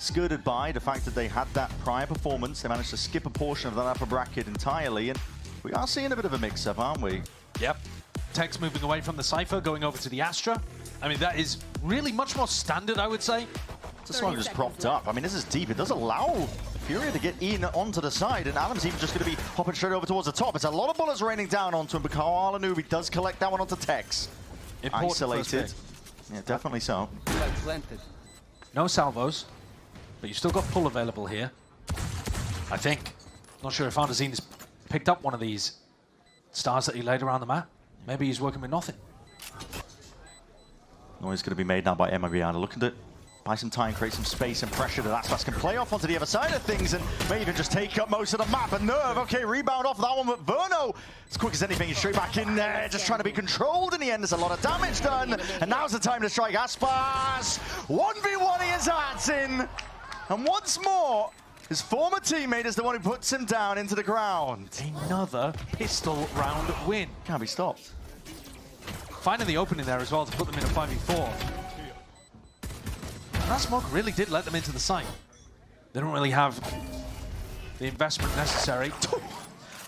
skirted by the fact that they had that prior performance. They managed to skip a portion of that upper bracket entirely, and we are seeing a bit of a mix-up, aren't we? Yep. Tex moving away from the Cypher, going over to the Astra. I mean, that is really much more standard, I would say. This one just propped up. I mean, this is deep. It does allow Furia to get in onto the side, and Adam's even just going to be hopping straight over towards the top. It's a lot of bullets raining down onto him, but Kalanubi does collect that one onto Tex. Important. Isolated. Yeah, definitely so. No salvos, but you've still got pull available here, I think. Not sure if Andazine has picked up one of these stars that he laid around the map. Maybe he's working with nothing. Noise going to be made now by MIBR, looking to buy some time, create some space and pressure that Aspas can play off onto the other side of things and may even just take up most of the map. And Nerve, okay, rebound off that one, but Verno, as quick as anything, he's straight back in there, just trying to be controlled in the end. There's a lot of damage done, and now's the time to strike Aspas. 1v1 he is Artin, and once more, his former teammate is the one who puts him down into the ground. Another pistol round win. Can't be stopped. Finding the opening there as well to put them in a 5v4. And that smoke really did let them into the site. They don't really have the investment necessary.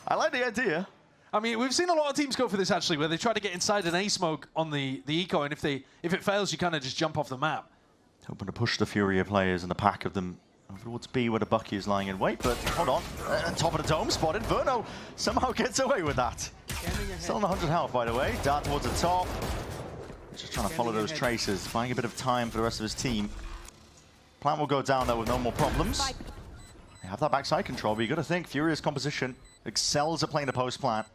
I like the idea. I mean, we've seen a lot of teams go for this actually, where they try to get inside an A smoke on the eco, and if it fails, you kind of just jump off the map. Hoping to push the Furia players and the pack of them over towards B where the Bucky is lying in wait, but hold on. Top of the dome spotted. Verno somehow gets away with that. Still on 100 health, by the way. Dart towards the top. Just trying to follow those traces, buying a bit of time for the rest of his team. Plant will go down there with no more problems. They have that backside control, but you got to think Furia's composition excels at playing the post plant.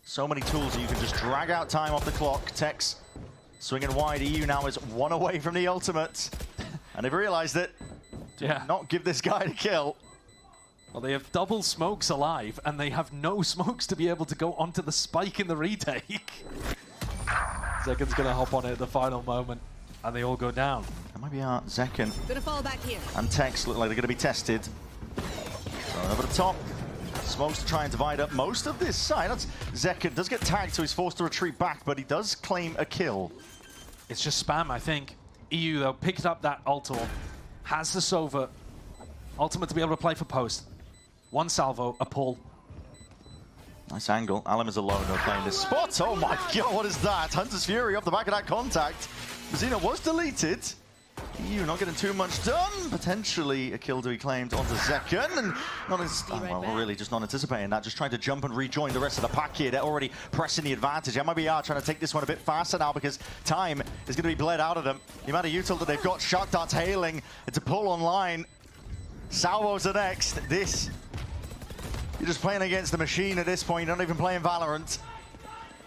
So many tools that you can just drag out time off the clock. Tex swinging wide. EU now is one away from the ultimate, and they've realized it. Yeah. Not give this guy the kill. Well, they have double smokes alive, and they have no smokes to be able to go onto the spike in the retake. Zekin's going to hop on it at the final moment, and they all go down. That might be Zekin. Gonna fall back here. And Tex look like they're going to be tested. So over the top. Smokes to try and divide up most of this side. That's Zekin does get tagged, so he's forced to retreat back, but he does claim a kill. It's just spam, I think. EU, though, picked up that Ultor, has the Sova ultimate to be able to play for post. One salvo, a pull. Nice angle. Alim is alone though playing this spot. Oh my god, what is that? Hunter's Fury off the back of that contact. Mazino was deleted. EU not getting too much done. Potentially a kill to be claimed onto Zekin. And not as, well, really just not anticipating that. Just trying to jump and rejoin the rest of the pack here. They're already pressing the advantage. MIBR trying to take this one a bit faster now because time is going to be bled out of them. The amount of util that they've got, shot darts hailing. It's a pull online. Salvos are next. This, you're just playing against the machine at this point. You're not even playing Valorant.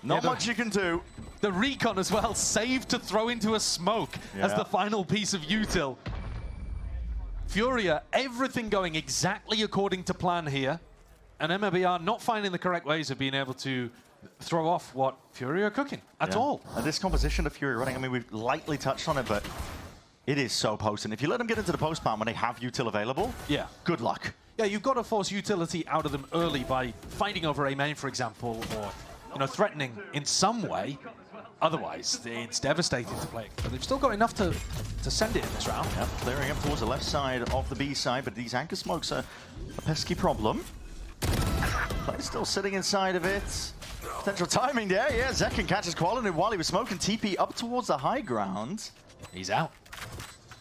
Not much you can do. The recon as well, saved to throw into a smoke as the final piece of util. Furia, everything going exactly according to plan here. And MIBR not finding the correct ways of being able to throw off what Furia are cooking at all. And this composition of Furia running, I mean, we've lightly touched on it, but it is so potent. If you let them get into the post plant when they have util available, good luck. Yeah, you've got to force utility out of them early by fighting over A main, for example, or threatening in some way. Otherwise, it's devastating to play. But they've still got enough to send it in this round. Yep, clearing up towards the left side of the B side, but these anchor smokes are a pesky problem. Play's still sitting inside of it. Potential timing there, yeah. Zekin catches Quality while he was smoking TP up towards the high ground. He's out.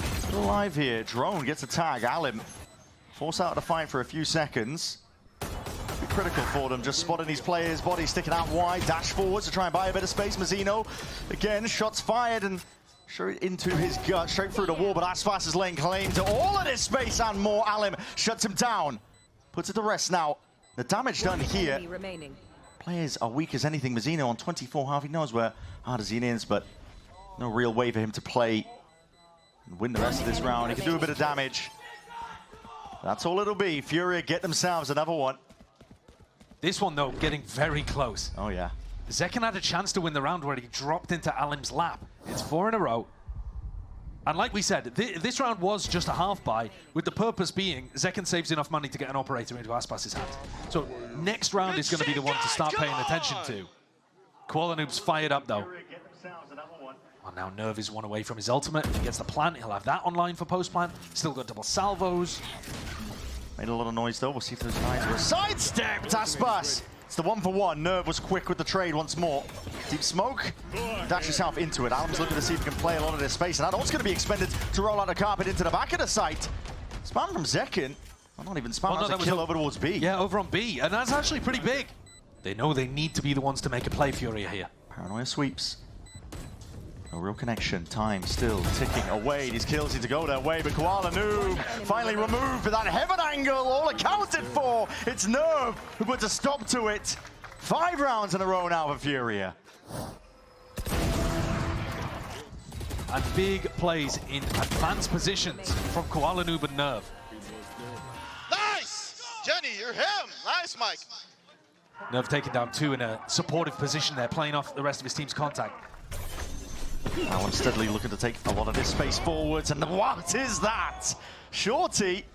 Still alive here. Drone gets a tag. Alim forced out of the fight for a few seconds. Be critical for them, just spotting these players' bodies sticking out wide, dash forwards to try and buy a bit of space. Mazino, again, shots fired and straight into his gut, straight through the wall, but Aspas is laying claim to all of this space and more. Alim shuts him down, puts it to rest now. The damage done here. Players are weak as anything. Mazino on 24 half, he knows where Andazine is, but no real way for him to play and win the rest of this round. He can do a bit of damage. That's all it'll be. Furia get themselves another one. This one, though, getting very close. Oh, yeah. Zekin had a chance to win the round where he dropped into Alim's lap. It's 4 in a row. And like we said, this round was just a half buy, with the purpose being Zekin saves enough money to get an operator into Aspas's hands. So next round is going to be the one to start paying attention to. Qualanoob's fired up, though. Well, now Nerve is one away from his ultimate. If he gets the plant, he'll have that online for post-plant. Still got double salvos. Made a lot of noise though. We'll see if those lines were sidestepped. Aspas. It's the 1-for-1. Nerve was quick with the trade once more. Deep smoke. Dash yourself into it. Alam's looking to see if he can play a lot of this space. And that ult's going to be expended to roll out the carpet into the back of the site. Spam from Zekin. Well, not even spam. That was a kill over towards B. Yeah, over on B. And that's actually pretty big. They know they need to be the ones to make a play, Furia here. Paranoia sweeps. No real connection. Time still ticking away. These kills need to go their way, but Koala Noob finally removed with that heaven angle, all accounted for. It's Nerve who puts a stop to it. 5 rounds in a row now for Furia. And big plays in advanced positions from Koala Noob and Nerve. Nice! Jenny, you're him! Nice, Mike! Nerve taking down 2 in a supportive position there, playing off the rest of his team's contact. Alan steadily looking to take a lot of this space forwards, and what is that? Shorty.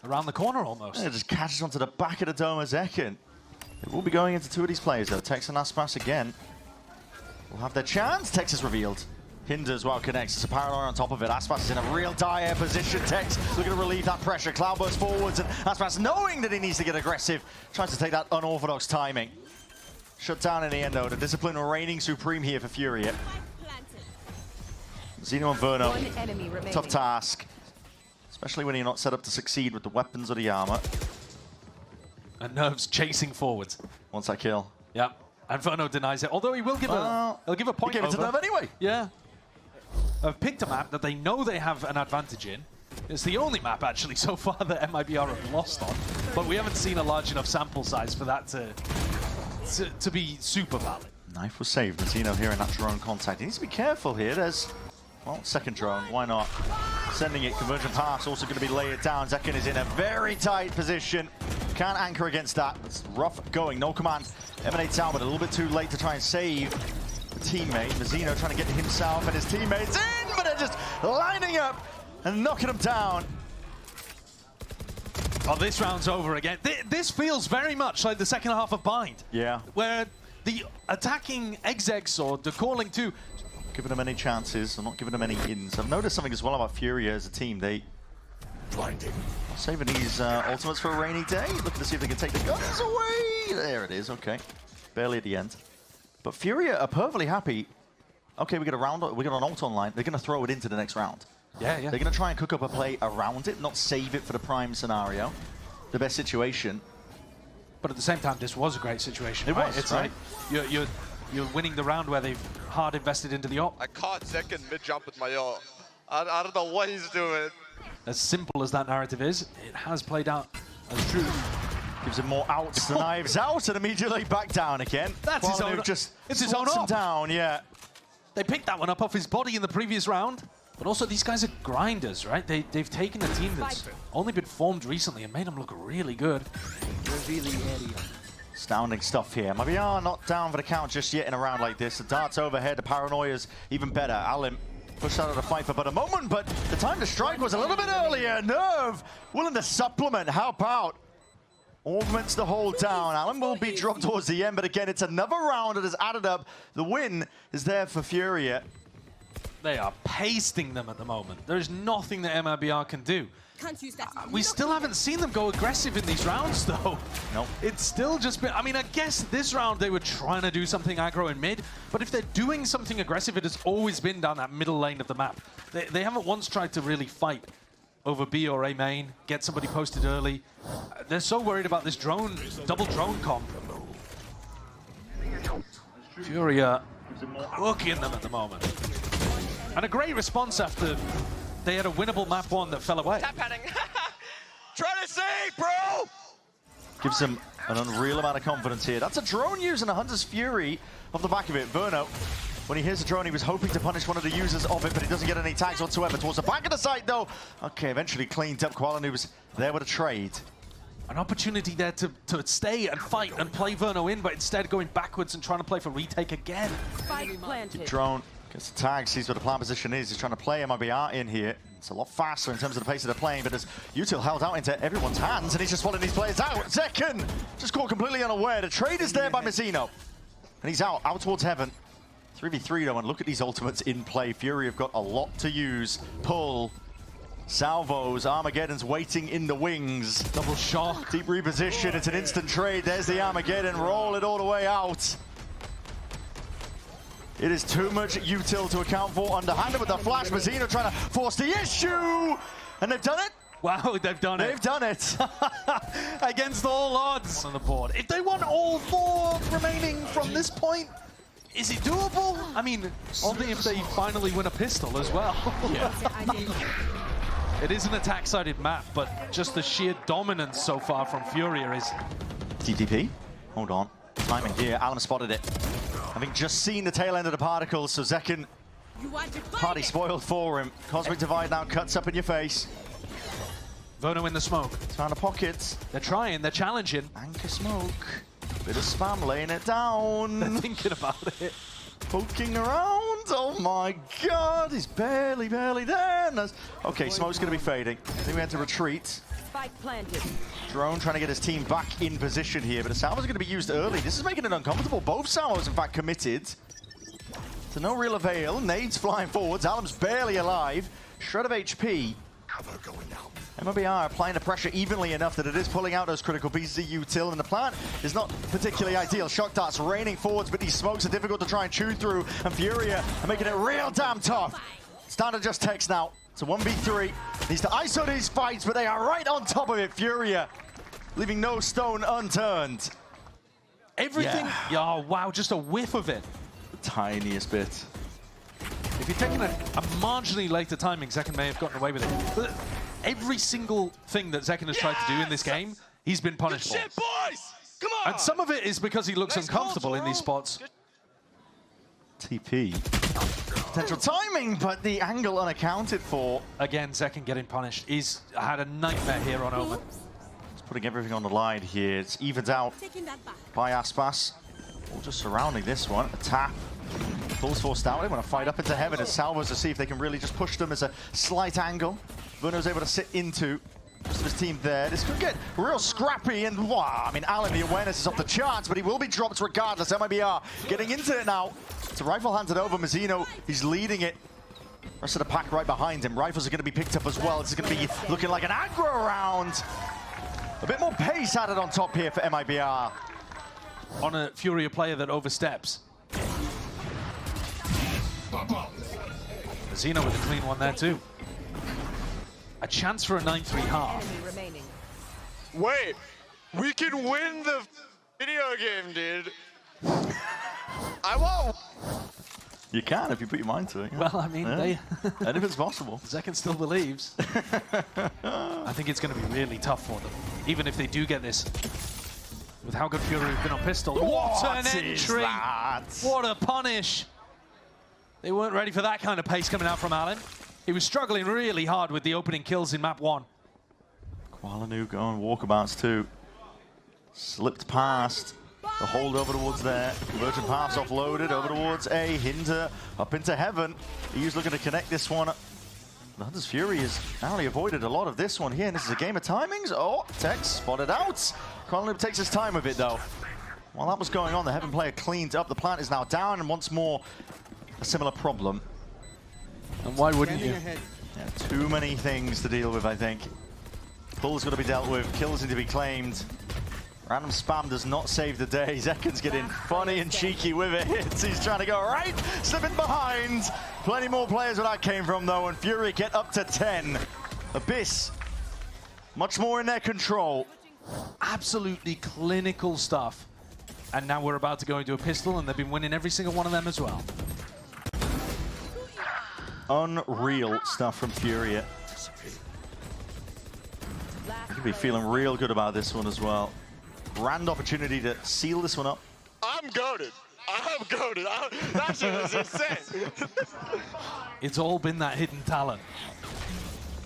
Around the corner almost. It just catches onto the back of the dome of Zekin. They will be going into 2 of these players though. Tex and Aspas again will have their chance. Tex is revealed. Hinders while connects. It's a Paranoia on top of it. Aspas is in a real dire position. Tex looking to relieve that pressure. Cloudburst forwards, and Aspas knowing that he needs to get aggressive, tries to take that unorthodox timing. Shut down in the end though. The discipline reigning supreme here for Furia. Zeno and Verno, tough task, especially when you're not set up to succeed with the weapons or the armor. And Nerve's chasing forwards. Wants that kill. Yeah, and Verno denies it, although he will give he'll give a point. He gave it to Nerve anyway. Yeah. I've picked a map that they know they have an advantage in. It's the only map actually so far that MIBR have lost on, but we haven't seen a large enough sample size for that to be super valid. Knife was saved. Zeno here in that drone contact. He needs to be careful here. There's, well, second drone. Why not? Sending it. Convergent pass also going to be layered down. Zekin is in a very tight position. Can't anchor against that. It's rough going. No command. Emanates out, but a little bit too late to try and save the teammate. Mazzino trying to get himself and his teammates in, but they're just lining up and knocking them down. Oh, this round's over again. This feels very much like the second half of Bind. Yeah. Where the attacking execs or the calling too, giving them any chances, I'm not giving them any ins. I've noticed something as well about Furia as a team. They saving these ultimates for a rainy day, looking to see if they can take the guns away. There it is, okay. Barely at the end. But Furia are perfectly happy. Okay, we got a round, we got an ult online. They're going to throw it into the next round. Yeah. They're going to try and cook up a play around it, not save it for the prime scenario. The best situation. But at the same time, this was a great situation. It was, It's right? like you're winning the round where they've hard invested into the op. I caught Zekin mid-jump with my ult. I don't know what he's doing. As simple as that narrative is, it has played out as true. Gives him more outs. The knives out and immediately back down again. That's his own. It's his own him op. down, yeah. They picked that one up off his body in the previous round. But also, these guys are grinders, right? They've taken a team that's only been formed recently and made them look really good. Astounding stuff here. MIBR not down for the count just yet in a round like this. The darts overhead, the Paranoia's even better. Alim pushed out of the fight for but a moment, but the time to strike was a little bit earlier. Nerve willing to supplement, help out. Augments the hold down. Alan will be dropped towards the end, but again, it's another round that has added up. The win is there for Furia. They are pasting them at the moment. There's nothing that MIBR can do. We still haven't seen them go aggressive in these rounds, though. Nope. It's still just been... I mean, I guess this round they were trying to do something aggro in mid, but if they're doing something aggressive, it has always been down that middle lane of the map. They haven't once tried to really fight over B or A main, get somebody posted early. They're so worried about this drone, double drone comp. Furia cooking them at the moment. And a great response after they had a winnable map one that fell away. Tap padding. Try to save, bro! Gives him an unreal amount of confidence here. That's a drone using a Hunter's Fury off the back of it. Verno, when he hears the drone, he was hoping to punish one of the users of it, but he doesn't get any tags whatsoever. Towards the back of the site, though. Okay, eventually cleaned up. Koala Noob was there with a trade. An opportunity there to stay and fight and play Verno in, but instead going backwards and trying to play for retake again. Drone gets the tag, sees where the plant position is. He's trying to play MIBR in here. It's a lot faster in terms of the pace of the playing, but as Util held out into everyone's hands, and he's just following these players out. Zekin just caught completely unaware. The trade is there by Mazzino. And he's out towards heaven. 3v3 though, and look at these ultimates in play. Fury have got a lot to use. Pull, salvos, Armageddon's waiting in the wings. Double shock. Deep reposition, it's an instant trade. There's the Armageddon, roll it all the way out. It is too much util to account for. Underhanded with the flash, Mazzino trying to force the issue. And they've done it. Wow, they've done it. They've done it. Against all odds. On the board. If they want all 4 remaining from this point, is it doable? I mean, only if they finally win a pistol as well. Yeah. It is an attack-sided map, but just the sheer dominance so far from Furia is... TTP, hold on. Timing here, Alam spotted it. Having just seen the tail end of the particles, so Zekken, party spoiled for him. Cosmic Divide now cuts up in your face. Vono in the smoke. Trying to pockets. They're trying, they're challenging. Anchor smoke. Bit of spam laying it down. They're thinking about it. Poking around. Oh my god, he's barely there. Okay, smoke's gonna be fading. I think we had to retreat. Spike planted. Drone trying to get his team back in position here, but a salvo's gonna be used early. This is making it uncomfortable. Both salvos, in fact, committed. To no real avail. Nades flying forwards. Alam's barely alive. Shred of HP. MIBR applying the pressure evenly enough that it is pulling out those critical pieces of util, and the plant is not particularly ideal. Shock darts raining forwards, but these smokes are difficult to try and chew through, and Furia are making it real damn tough. Standard just text now. It's a 1v3. Needs to ISO these fights, but they are right on top of it. Furia leaving no stone unturned. Everything, yeah. Oh, wow, just a whiff of it. The tiniest bit. If you're taking a marginally later timing, Zekken may have gotten away with it. But every single thing that Zekken has tried to do in this game, he's been punished for. Shit, boys! Come on! And some of it is because he looks uncomfortable in these spots. TP. Potential timing, but the angle unaccounted for. Again, Zekken getting punished. He's had a nightmare here on Omen. He's putting everything on the line here. It's evened out by Aspas. All just surrounding this one. A tap. Pulls forced out. They want to fight up into heaven as salvos to see if they can really just push them as a slight angle. Bruno's able to sit into most of his team there. This could get real scrappy, and wow, I mean, Alan, the awareness is off the charts, but he will be dropped regardless. MIBR getting into it now. It's a rifle handed over. Mazzino, he's leading it. Rest of the pack right behind him. Rifles are going to be picked up as well. This is going to be looking like an aggro round. A bit more pace added on top here for MIBR. On a Furia player that oversteps. Mazzino with a clean one there too. A chance for a 9-3 half. Wait, we can win the video game, dude. I won't. You can if you put your mind to it. Well, I mean, anything's possible. Zekken still believes. I think it's going to be really tough for them, even if they do get this. With how good Fury have been on pistol. What an entry! What a punish! They weren't ready for that kind of pace coming out from Alan. He was struggling really hard with the opening kills in map 1. Qualanu going walkabouts too. Slipped past. The hold over towards there. Convergent paths offloaded over towards A. Hinder up into heaven. He's looking to connect this one. The Hunter's Fury has narrowly avoided a lot of this one here, and this is a game of timings. Oh, Tex spotted out. Qualanu takes his time with it though. While that was going on, the Heaven player cleaned up. The plant is now down, and once more, a similar problem. And why wouldn't you? Yeah, too many things to deal with, I think. Pull's got to be dealt with, kills need to be claimed. Random spam does not save the day. Zekken's getting funny and cheeky with it. He's trying to go right, slipping behind. Plenty more players where that came from though, and Fury get up to 10. Abyss, much more in their control. Absolutely clinical stuff. And now we're about to go into a pistol, and they've been winning every single one of them as well. Unreal stuff from Furia. You could be feeling real good about this one as well. Grand opportunity to seal this one up. I'm goated. I'm goated. That shit was insane. It's all been that hidden talent.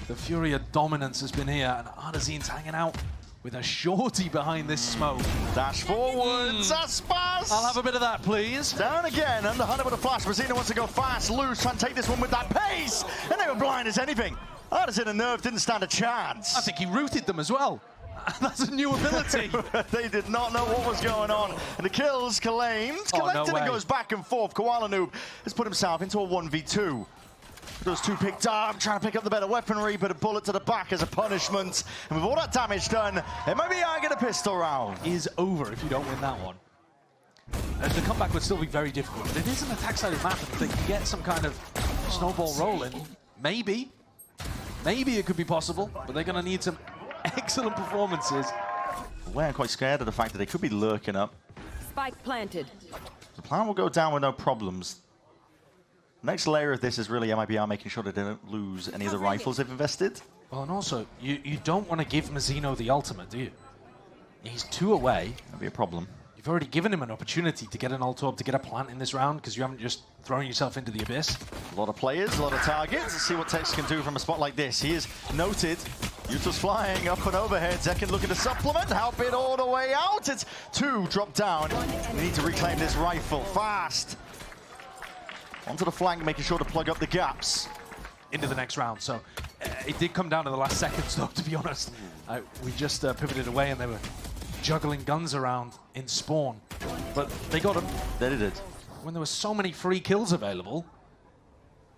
The Furia dominance has been here, and Ardazine's hanging out with a shorty behind this smoke. Dash forwards, Aspas! I'll have a bit of that, please. Down again, underhanded with a flash. Mazzino wants to go fast, loose, trying to take this one with that pace, and they were blind as anything. Ardazine and Nerve didn't stand a chance. I think he rooted them as well. That's a new ability. They did not know what was going on. And the kills claimed. Oh, Collected no and way. goes back and forth. Koala Noob has put himself into a 1v2. Those two picked up, trying to pick up the better weaponry, but a bullet to the back as a punishment. And with all that damage done, MIBR get a pistol round. Is over if you don't win that one. The comeback would still be very difficult, but it is an attack-sided map, and if they can get some kind of snowball rolling, maybe it could be possible, but they're going to need some excellent performances. We're quite scared of the fact that they could be lurking up. Spike planted. The plan will go down with no problems. Next layer of this is really MIBR making sure they don't lose any of the rifles they've invested. Well, and also, you don't want to give Mazzino the ultimate, do you? He's 2 away. That'd be a problem. You've already given him an opportunity to get an ult orb, to get a plant in this round, because you haven't just thrown yourself into the abyss. A lot of players, a lot of targets. Let's see what Tex can do from a spot like this. He is noted. Yuto's flying up and overhead. Zekin looking to supplement, help it all the way out. It's 2 drop down. We need to reclaim this rifle fast. Onto the flank, making sure to plug up the gaps. Into the next round, so it did come down to the last seconds, though, to be honest. We just pivoted away, and they were juggling guns around in spawn, but they got him. They did it. When there were so many free kills available,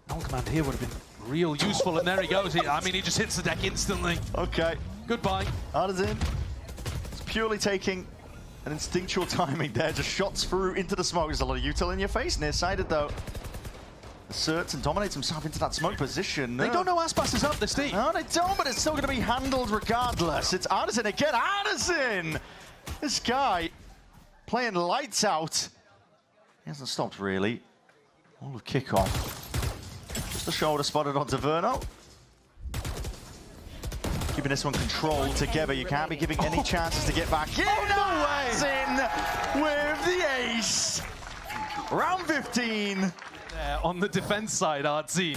null command here would have been real useful, and there he goes. I mean, he just hits the deck instantly. Okay. Goodbye. Artisan. It's purely taking an instinctual timing there. Just shots through into the smoke. There's a lot of util in your face. Nearsighted, though. Asserts and dominates himself into that smoke position. They don't know Aspas is up this deep. No, they don't, but it's still going to be handled regardless. It's Artisan again. Artisan! This guy playing lights out. He hasn't stopped, really. All of kickoff. Just a shoulder spotted onto Verno. Keeping this one controlled together. You can't be giving any chances to get back in. no way! Artisan with the ace. Round 15. On the defense side, Artsy.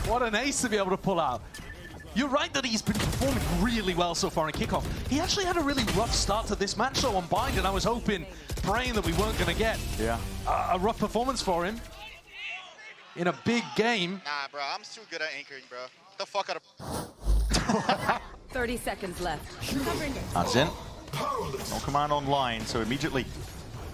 What an ace to be able to pull out. You're right that he's been performing really well so far in kickoff. He actually had a really rough start to this match, though, on Bind, and I was hoping, praying that we weren't going to get a rough performance for him in a big game. Nah, bro, I'm too good at anchoring, bro. Get the fuck out of... 30 seconds left. That's in. No command online, so immediately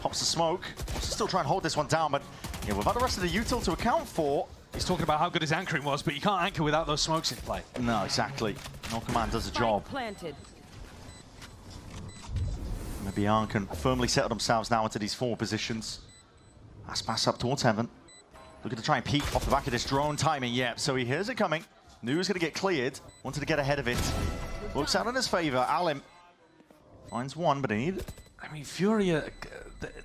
pops the smoke. Still trying to hold this one down, but yeah, without the rest of the util to account for. He's talking about how good his anchoring was, but you can't anchor without those smokes in play. No, exactly. No command does the job. Planted. MIBR can firmly settle themselves now into these 4 positions. Aspas up towards heaven. Looking to try and peek off the back of this drone timing. Yep, so he hears it coming. Knew he was going to get cleared. Wanted to get ahead of it. Works out in his favor. Alim finds one, but he needed. I mean, Furia,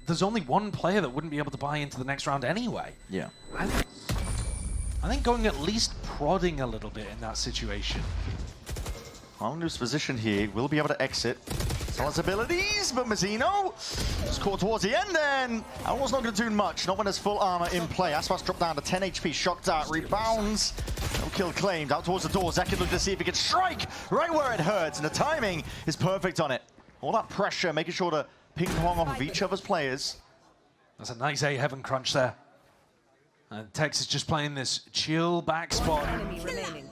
there's only one player that wouldn't be able to buy into the next round anyway. Yeah. I think going at least prodding a little bit in that situation. Noob's position here, will be able to exit. Sell his abilities, but Mazzino is caught towards the end then. Owl's not going to do much, not when there's full armor in play. Aspas dropped down to 10 HP, shocked out, rebounds. No kill claimed, out towards the door. Zekin looking to see if he can strike right where it hurts, and the timing is perfect on it. All that pressure, making sure to ping pong off of each other's players. That's a nice A heaven crunch there. And Tex is just playing this chill back spot. Enemy remaining.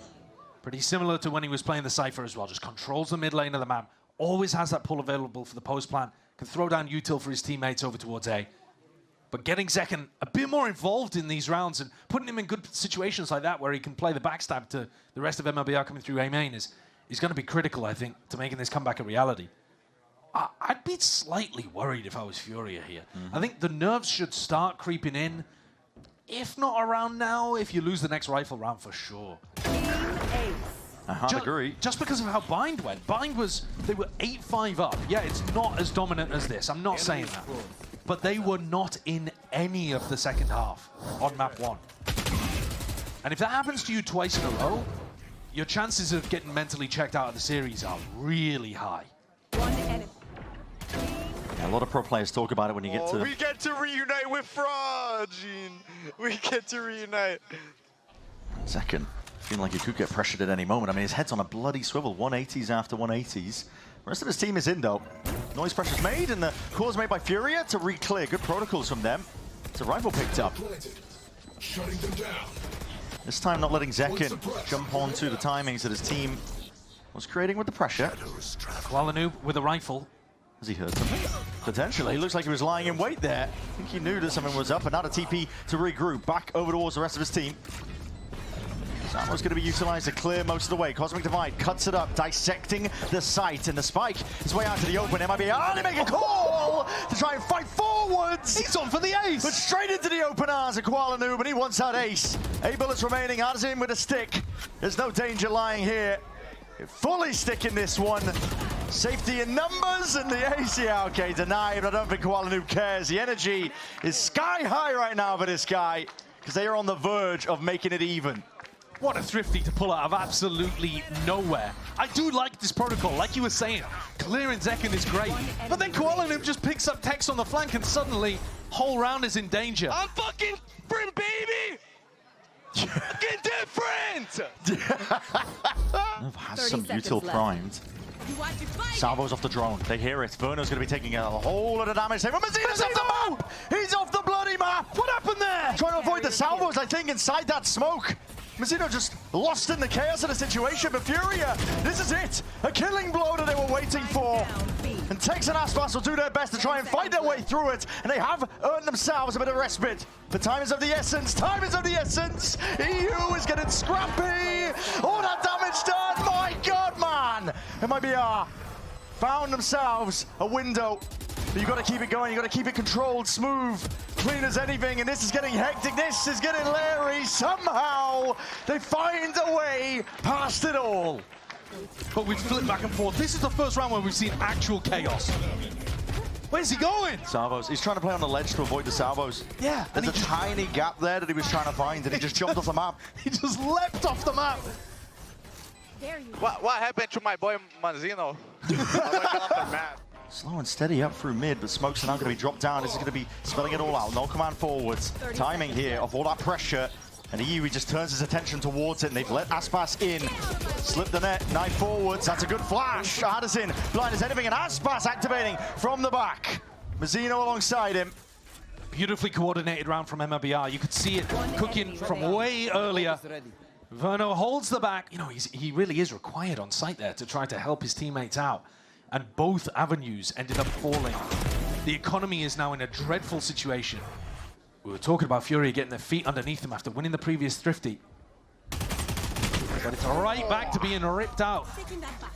Pretty similar to when he was playing the Cypher as well. Just controls the mid lane of the map. Always has that pull available for the post plant. Can throw down util for his teammates over towards A. But getting Zekin a bit more involved in these rounds and putting him in good situations like that where he can play the backstab to the rest of MIBR coming through A main is going to be critical, I think, to making this comeback a reality. I'd be slightly worried if I was Furia here. I think the nerves should start creeping in. If not around now, if you lose the next rifle round for sure. I hard agree. Just because of how Bind went. Bind was, they were 8-5 up. Yeah, it's not as dominant as this. I'm not saying that. But they were not in any of the second half on map 1. And if that happens to you twice in a row, your chances of getting mentally checked out of the series are really high. Yeah, a lot of pro players talk about it when you get to... We get to reunite with Fraud, Gene. We get to reunite. Second, feeling like he could get pressured at any moment. I mean, his head's on a bloody swivel. 180s after 180s. The rest of his team is in, though. Noise pressure's made, and the call is made by Furia to re-clear. Good protocols from them. It's a rifle picked up. This time not letting Zekin jump onto the timings that his team Was creating with the pressure. Kuala Noob with a rifle. Has he heard something? Potentially. He looks like he was lying in wait there. I think he knew that something was up, and now a TP to regroup. Back over towards the rest of his team. Samo's going to be utilized to clear most of the way. Cosmic Divide cuts it up, dissecting the site, and the spike is way out to the open. MIBR, they make a call to try and fight forwards. He's on for the ace. But straight into the open arms of Kuala Noob, and he wants that ace. 8 bullets remaining, Adds in with a stick. There's no danger lying here. Fully sticking this one. Safety in numbers, and the ace, yeah, okay, denied, but I don't think Kuala Noob cares. The energy is sky high right now for this guy, because they are on the verge of making it even. What a thrifty to pull out of absolutely nowhere. I do like this protocol, like you were saying. Clearing Zekin is great. But then Kuala Noob just picks up Tex on the flank, and suddenly, whole round is in danger. I'm fucking different, baby! Fucking different! Has some util primed. Salvo's off the drone. They hear it. Verno's going to be taking a whole lot of damage. Mazino's off the map! He's off the bloody map! What happened there? Trying to avoid the salvos, I think, inside that smoke. Mazino just lost in the chaos of the situation, but Furia, this is it. A killing blow that they were waiting for. And Tex and Aspas will do their best to try and fight their way through it, and they have earned themselves a bit of respite. But time is of the essence. Time is of the essence. EU is getting scrappy. All that damage done. My God, man. MIBR found themselves a window. But you've got to keep it going. You've got to keep it controlled, smooth, clean as anything. And this is getting hectic. This is getting Larry. Somehow they find a way past it all. But we've flipped back and forth. This is the first round where we've seen actual chaos. Where's he going? Salvos. He's trying to play on the ledge to avoid the salvos. Yeah. There's a tiny gap there that he was trying to find, and he just jumped off the map. He just leapt off the map. What happened to my boy Mazino? I went off the map. Slow and steady up through mid, but smokes are now going to be dropped down. This is going to be spelling it all out. No command forwards. Timing here of all that pressure. And EU, he just turns his attention towards it, and they've let Aspas in. Slip the net, 9 forwards. That's a good flash. Addison, blind as anything, and Aspas activating from the back. Mazino alongside him. Beautifully coordinated round from MIBR. You could see it cooking from way earlier. Verno holds the back. You know, he really is required on site there to try to help his teammates out. And both avenues ended up falling. The economy is now in a dreadful situation. We were talking about Fury getting their feet underneath them after winning the previous Thrifty. But it's right back to being ripped out.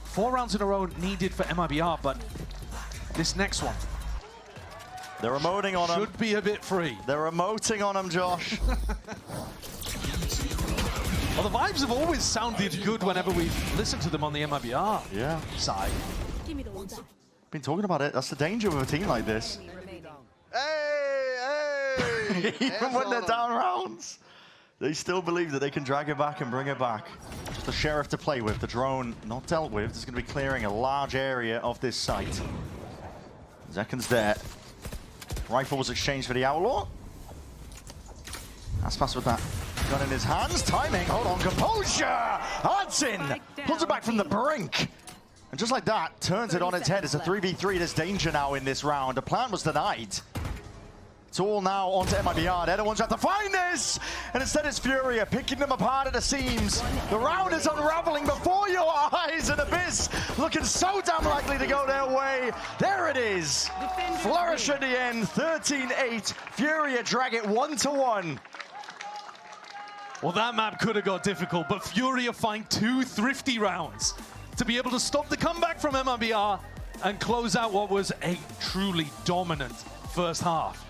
4 rounds in a row needed for MIBR, but this next one. They're emoting on him. Should be a bit free. They're emoting on him, Josh. Well, the vibes have always sounded good whenever we've listened to them on the MIBR side. Been talking about it. That's the danger of a team like this. Hey! Even when they're down rounds, they still believe that they can drag it back and bring it back. Just the sheriff to play with. The drone not dealt with. It's going to be clearing a large area of this site. Zekin's there. Rifle was exchanged for the Outlaw. Aspas with that gun in his hands. Timing. Hold on. Composure. Hudson pulls it back from the brink. And just like that, turns it on its head. It's a 3v3. There's danger now in this round. The plan was denied. It's all now onto MIBR. They're the ones who have to find this! And instead it's Furia picking them apart at the seams. The round is unraveling before your eyes, and Abyss looking so damn likely to go their way. There it is. Flourish at the end, 13-8. Furia drag it 1-1. Well, that map could have got difficult, but Furia find 2 thrifty rounds to be able to stop the comeback from MIBR and close out what was a truly dominant first half.